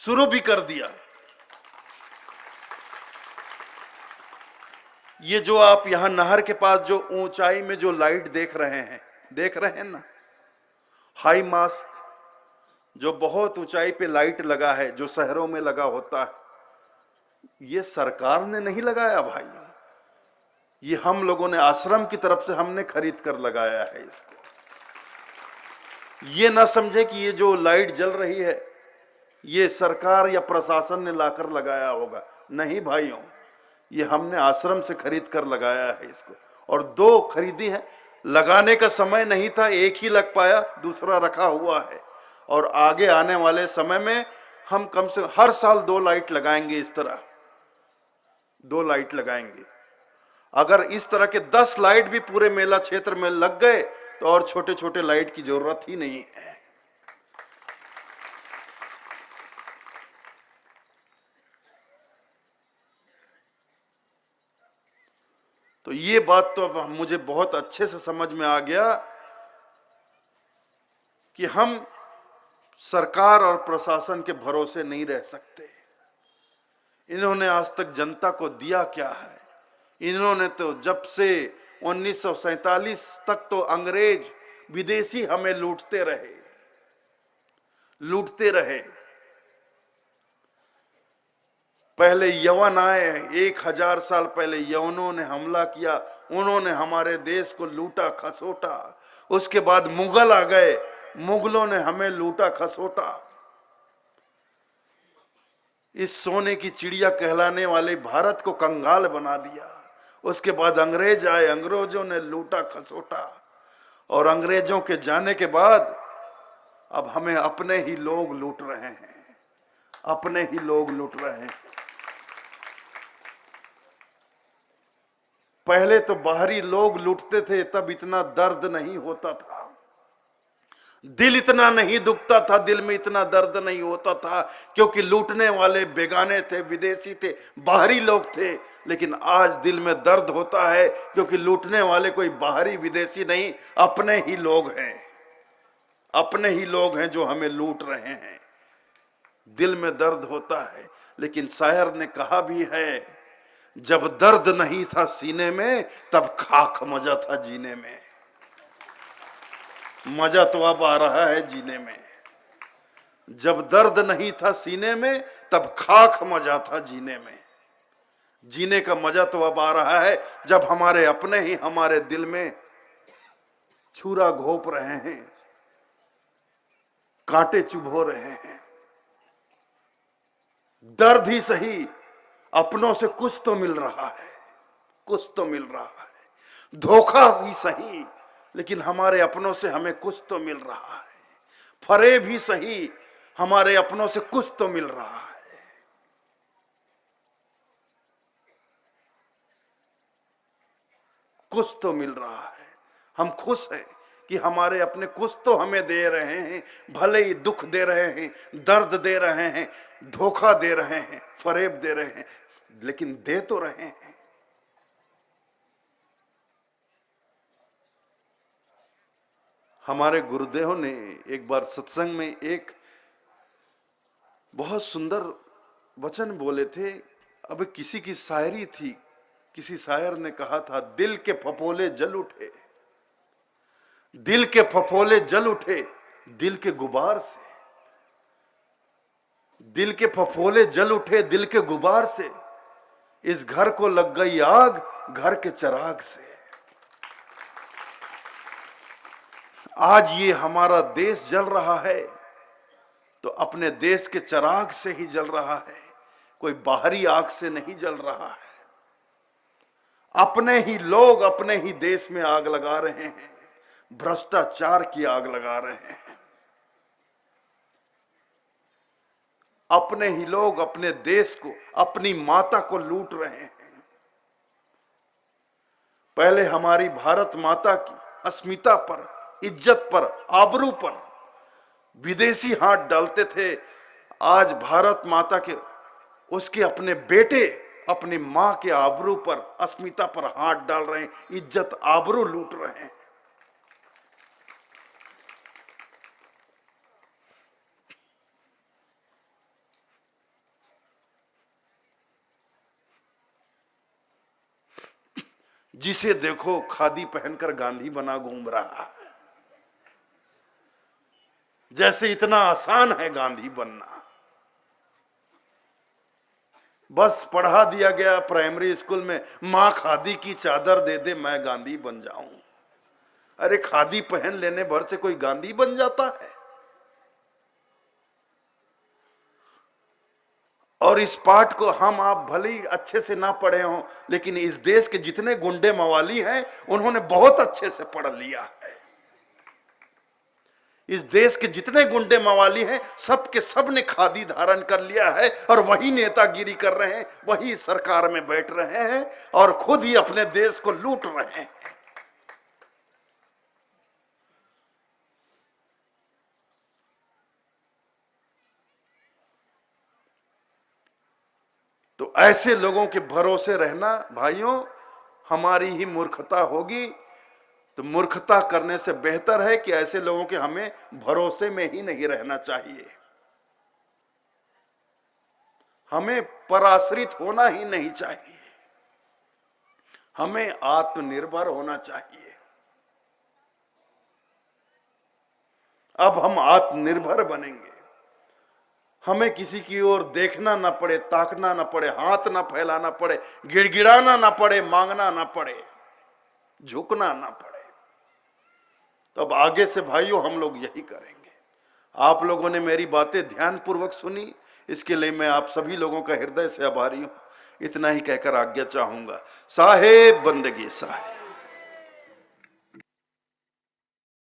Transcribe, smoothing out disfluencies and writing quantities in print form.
शुरू भी कर दिया। ये जो आप यहां नहर के पास जो ऊंचाई में जो लाइट देख रहे हैं ना, हाई मास्क, जो बहुत ऊंचाई पे लाइट लगा है, जो शहरों में लगा होता है, ये सरकार ने नहीं लगाया भाई, ये हम लोगों ने आश्रम की तरफ से हमने खरीद कर लगाया है इसको। ये ना समझे कि ये जो लाइट जल रही है ये सरकार या प्रशासन ने लाकर लगाया होगा, नहीं भाइयों, ये हमने आश्रम से खरीद कर लगाया है इसको। और 2 खरीदी है, लगाने का समय नहीं था, एक ही लग पाया, दूसरा रखा हुआ है। और आगे आने वाले समय में हम कम से कम हर साल 2 लाइट लगाएंगे, इस तरह 2 लाइट लगाएंगे। अगर इस तरह के 10 लाइट भी पूरे मेला क्षेत्र में लग गए तो और छोटे छोटे लाइट की जरूरत ही नहीं है। तो ये बात तो अब मुझे बहुत अच्छे से समझ में आ गया कि हम सरकार और प्रशासन के भरोसे नहीं रह सकते। इन्होंने आज तक जनता को दिया क्या है? इन्होंने तो जब से 1947 तक तो अंग्रेज विदेशी हमें लूटते रहे। पहले यवन आए, 1000 साल पहले यवनों ने हमला किया, उन्होंने हमारे देश को लूटा खसोटा। उसके बाद मुगल आ गए, मुगलों ने हमें लूटा खसोटा। इस सोने की चिड़िया कहलाने वाले भारत को कंगाल बना दिया। उसके बाद अंग्रेज आए, अंग्रेजों ने लूटा खसोटा। और अंग्रेजों के जाने के बाद अब हमें अपने ही लोग लूट रहे हैं, अपने ही लोग लूट रहे हैं। पहले तो बाहरी लोग लूटते थे, तब इतना दर्द नहीं होता था, दिल इतना नहीं दुखता था, दिल में इतना दर्द नहीं होता था, क्योंकि लूटने वाले बेगाने थे, विदेशी थे, बाहरी लोग थे। लेकिन आज दिल में दर्द होता है क्योंकि लूटने वाले कोई बाहरी विदेशी नहीं, अपने ही लोग हैं, अपने ही लोग हैं जो हमें लूट रहे हैं। दिल में दर्द होता है। लेकिन शायर ने कहा भी है, जब दर्द नहीं था सीने में तब खाक मजा था जीने में। मजा तो अब आ रहा है जीने में। जब दर्द नहीं था सीने में तब खाक मजा था जीने में। जीने का मजा तो अब आ रहा है जब हमारे अपने ही हमारे दिल में छुरा घोंप रहे हैं, कांटे चुभो रहे हैं। दर्द ही सही, अपनों से कुछ तो मिल रहा है, कुछ तो मिल रहा है। धोखा ही सही, लेकिन हमारे अपनों से हमें कुछ तो मिल रहा है। फरेब ही सही, हमारे अपनों से कुछ तो मिल रहा है। कुछ तो मिल रहा है। हम खुश हैं कि हमारे अपने कुछ तो हमें दे रहे हैं, भले ही दुख दे रहे हैं, दर्द दे रहे हैं, धोखा दे रहे हैं, फरेब दे रहे हैं, लेकिन दे तो रहे हैं। हमारे गुरुदेव ने एक बार सत्संग में एक बहुत सुंदर वचन बोले थे। अब किसी की शायरी थी, किसी शायर ने कहा था, दिल के फफोले जल उठे, दिल के फफोले जल उठे दिल के गुबार से। दिल के फफोले जल उठे दिल के गुबार से, इस घर को लग गई आग घर के चिराग से। आज ये हमारा देश जल रहा है तो अपने देश के चिराग से ही जल रहा है, कोई बाहरी आग से नहीं जल रहा है। अपने ही लोग अपने ही देश में आग लगा रहे हैं, भ्रष्टाचार की आग लगा रहे हैं। अपने ही लोग अपने देश को, अपनी माता को लूट रहे हैं। पहले हमारी भारत माता की अस्मिता पर, इज्जत पर, आबरू पर विदेशी हाथ डालते थे। आज भारत माता के, उसके अपने बेटे अपनी मां के आबरू पर, अस्मिता पर हाथ डाल रहे हैं, इज्जत आबरू लूट रहे हैं। जिसे देखो खादी पहनकर गांधी बना घूम रहा है, जैसे इतना आसान है गांधी बनना। बस पढ़ा दिया गया प्राइमरी स्कूल में, मां खादी की चादर दे दे मैं गांधी बन जाऊं। अरे खादी पहन लेने भर से कोई गांधी बन जाता है? और इस पाठ को हम आप भले ही अच्छे से ना पढ़े हों, लेकिन इस देश के जितने गुंडे मवाली हैं उन्होंने बहुत अच्छे से पढ़ लिया है। इस देश के जितने गुंडे मवाली हैं सब के सब ने खादी धारण कर लिया है और वही नेतागिरी कर रहे हैं, वही सरकार में बैठ रहे हैं और खुद ही अपने देश को लूट रहे हैं। तो ऐसे लोगों के भरोसे रहना भाइयों हमारी ही मूर्खता होगी। तो मूर्खता करने से बेहतर है कि ऐसे लोगों के हमें भरोसे में ही नहीं रहना चाहिए। हमें पराश्रित होना ही नहीं चाहिए, हमें आत्मनिर्भर होना चाहिए। अब हम आत्मनिर्भर बनेंगे, हमें किसी की ओर देखना ना पड़े, ताकना ना पड़े, हाथ ना फैलाना पड़े, गिड़गिड़ाना ना पड़े, मांगना ना पड़े, झुकना ना पड़े। तो अब आगे से भाइयों हम लोग यही करेंगे। आप लोगों ने मेरी बातें ध्यानपूर्वक सुनी, इसके लिए मैं आप सभी लोगों का हृदय से आभारी हूं। इतना ही कहकर आज्ञा चाहूंगा। साहेब बंदगी साहेब।